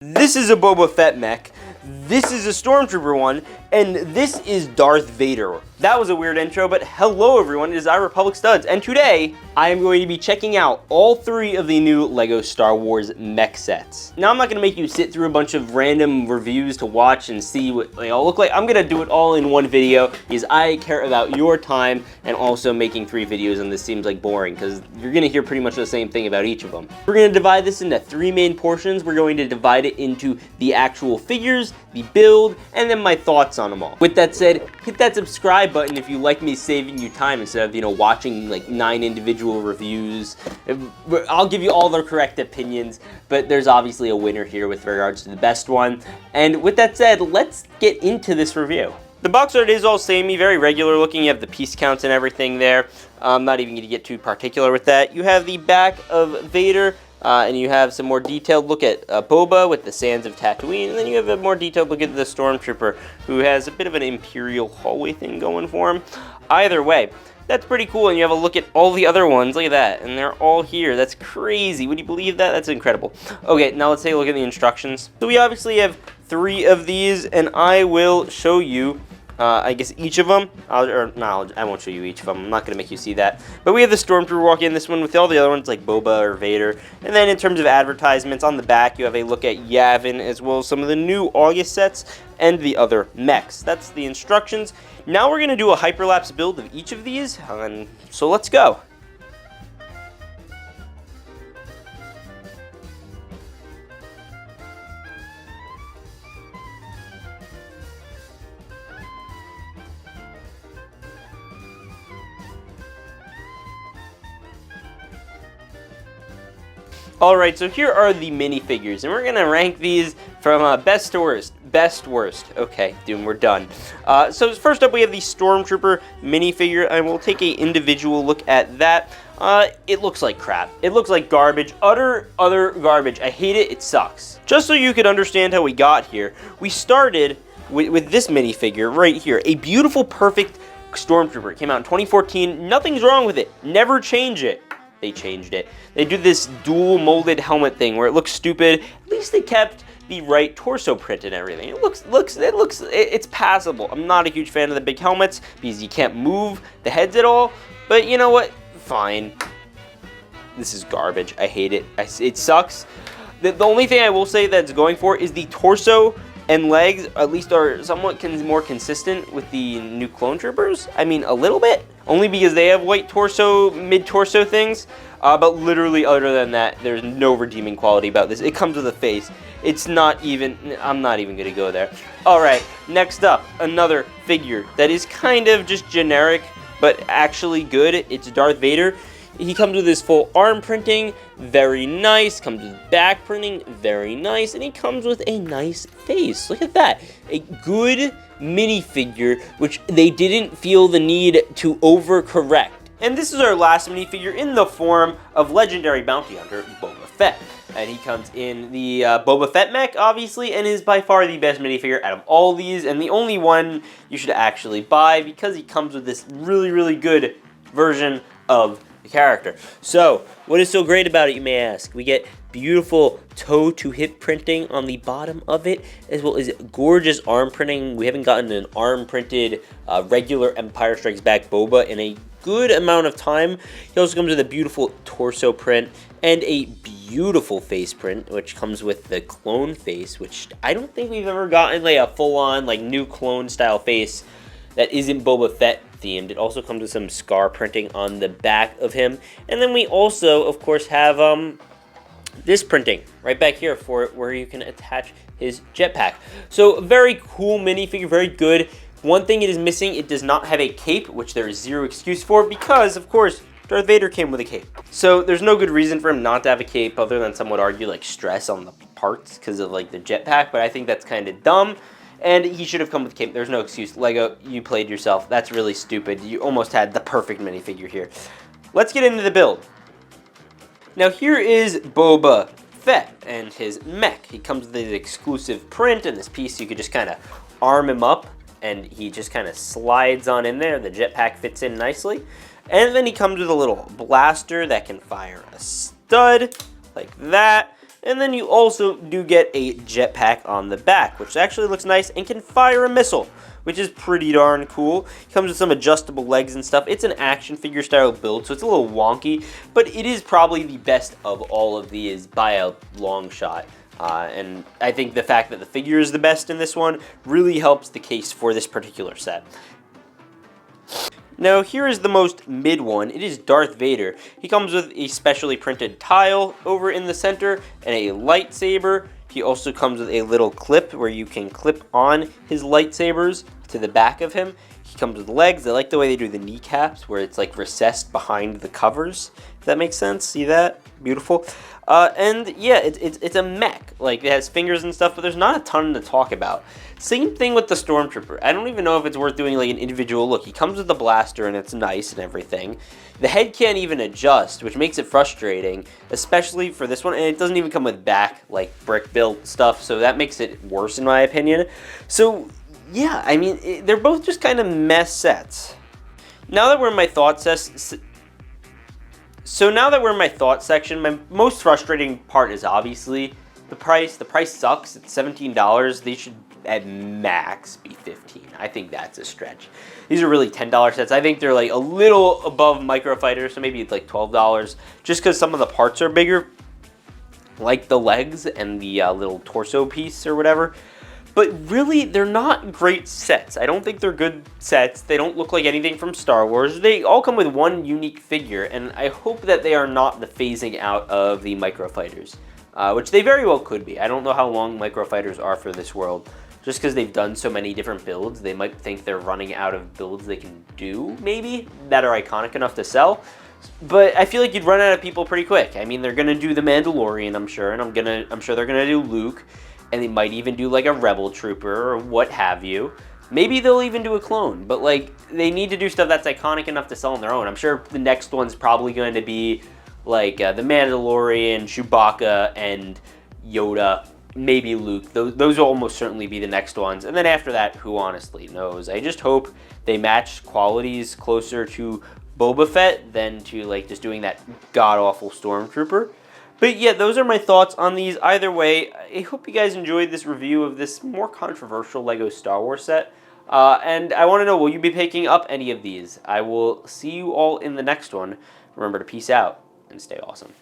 This is a Boba Fett mech, this is a Stormtrooper one, and this is Darth Vader. That was a weird intro, but hello everyone, it is iRepublic Studs, and today I am going to be checking out all three of the new LEGO Star Wars mech sets. Now I'm not going to make you sit through a bunch of random reviews to watch and see what they all look like. I'm going to do it all in one video because I care about your time, and also making 3 videos and this seems like boring because you're going to hear pretty much the same thing about each of them. We're going to divide this into 3 main portions. We're going to divide it into the actual figures, the build, and then my thoughts on them all. With that said, hit that subscribe button if you like me saving you time instead of, watching like 9 individual reviews. I'll give you all the correct opinions, but there's obviously a winner here with regards to the best one. And with that said, let's get into this review. The box art is all samey, very regular looking. You have the piece counts and everything there. I'm not even going to get too particular with that. You have the back of Vader, and you have some more detailed look at Boba with the sands of Tatooine, and then you have a more detailed look at the Stormtrooper, who has a bit of an Imperial hallway thing going for him. Either way, that's pretty cool, and you have a look at all the other ones. Look at that, and they're all here. That's crazy. Would you believe that? That's incredible. Okay, now let's take a look at the instructions. So we obviously have 3 of these, and I will show you I guess each of them, I won't show you each of them, I'm not going to make you see that. But we have the Stormtrooper walk in, this one with all the other ones like Boba or Vader. And then in terms of advertisements, on the back you have a look at Yavin, as well as some of the new August sets and the other mechs. That's the instructions. Now we're going to do a hyperlapse build of each of these, and so let's go. Alright, so here are the minifigures, and we're going to rank these from best to worst. Best worst. Okay, dude, we're done. So first up we have the Stormtrooper minifigure, and we'll take an individual look at that. It looks like crap. It looks like garbage. Utter garbage. I hate it. It sucks. Just so you could understand how we got here, we started with this minifigure right here. A beautiful, perfect Stormtrooper. It came out in 2014. Nothing's wrong with it. Never change it. They changed it. They do this dual molded helmet thing where it looks stupid. At least they kept the right torso print and everything. It's passable. I'm not a huge fan of the big helmets because you can't move the heads at all. But you know what? Fine. This is garbage. I hate it. It sucks. The only thing I will say that's going for is the torso and legs at least are somewhat more consistent with the new Clone Troopers. I mean, a little bit. Only because they have white torso, mid-torso things. But literally, other than that, there's no redeeming quality about this. It comes with a face. It's not even, I'm not even going to go there. Alright, next up, another figure that is kind of just generic, but actually good. It's Darth Vader. He comes with his full arm printing, very nice. Comes with back printing, very nice. And he comes with a nice face. Look at that. A good minifigure, which they didn't feel the need to overcorrect. And this is our last minifigure in the form of legendary bounty hunter Boba Fett. And he comes in the Boba Fett mech, obviously, and is by far the best minifigure out of all these, and the only one you should actually buy because he comes with this really, really good version of the character. So, what is so great about it, you may ask? We get beautiful toe-to-hip printing on the bottom of it, as well as gorgeous arm printing. We haven't gotten an arm-printed regular Empire Strikes Back Boba in a good amount of time. He also comes with a beautiful torso print and a beautiful face print, which comes with the clone face, which I don't think we've ever gotten like a full-on like new clone style face that isn't Boba Fett themed. It also comes with some scar printing on the back of him, and then we also of course have this printing right back here for it, where you can attach his jetpack. So very cool minifigure, very good. One thing it is missing, it does not have a cape, which there is zero excuse for because, of course, Darth Vader came with a cape. So there's no good reason for him not to have a cape other than some would argue like stress on the parts because of like the jetpack, but I think that's kind of dumb. And he should have come with a cape. There's no excuse. Lego, you played yourself. That's really stupid. You almost had the perfect minifigure here. Let's get into the build. Now here is Boba Fett and his mech. He comes with his exclusive print and this piece. You could just kind of arm him up and he just kind of slides on in there. The jetpack fits in nicely. And then he comes with a little blaster that can fire a stud like that. And then you also do get a jetpack on the back, which actually looks nice and can fire a missile, which is pretty darn cool. It comes with some adjustable legs and stuff. It's an action figure style build, so it's a little wonky, but it is probably the best of all of these by a long shot. And I think the fact that the figure is the best in this one really helps the case for this particular set. Now, here is the most mid one. It is Darth Vader. He comes with a specially printed tile over in the center and a lightsaber. He also comes with a little clip where you can clip on his lightsabers to the back of him. He comes with legs. I like the way they do the kneecaps, where it's like recessed behind the covers. If that makes sense. See that? Beautiful. And yeah, it's a mech. Like, it has fingers and stuff, but there's not a ton to talk about. Same thing with the Stormtrooper. I don't even know if it's worth doing like an individual look. He comes with the blaster and it's nice and everything. The head can't even adjust, which makes it frustrating, especially for this one. And it doesn't even come with back, like, brick built stuff, so that makes it worse in my opinion. So yeah, I mean, they're both just kind of mess sets. Now that we're in my thought section, my most frustrating part is obviously the price. The price sucks. It's $17. They should at max be $15. I think that's a stretch. These are really $10 sets. I think they're like a little above Micro Fighter, so maybe it's like $12, just because some of the parts are bigger, like the legs and the little torso piece or whatever. But really, they're not great sets. I don't think they're good sets. They don't look like anything from Star Wars. They all come with one unique figure, and I hope that they are not the phasing out of the Micro Fighters, which they very well could be. I don't know how long Micro Fighters are for this world. Just because they've done so many different builds, they might think they're running out of builds they can do, maybe, that are iconic enough to sell. But I feel like you'd run out of people pretty quick. I mean, they're going to do the Mandalorian, I'm sure, and I'm sure they're going to do Luke, and they might even do like a Rebel Trooper or what have you. Maybe they'll even do a clone, but like, they need to do stuff that's iconic enough to sell on their own. I'm sure the next one's probably going to be like the Mandalorian, Chewbacca, and Yoda. Maybe Luke. Those will almost certainly be the next ones. And then after that, who honestly knows? I just hope they match qualities closer to Boba Fett than to like just doing that god-awful Stormtrooper. But yeah, those are my thoughts on these. Either way, I hope you guys enjoyed this review of this more controversial LEGO Star Wars set. And I want to know, will you be picking up any of these? I will see you all in the next one. Remember to peace out and stay awesome.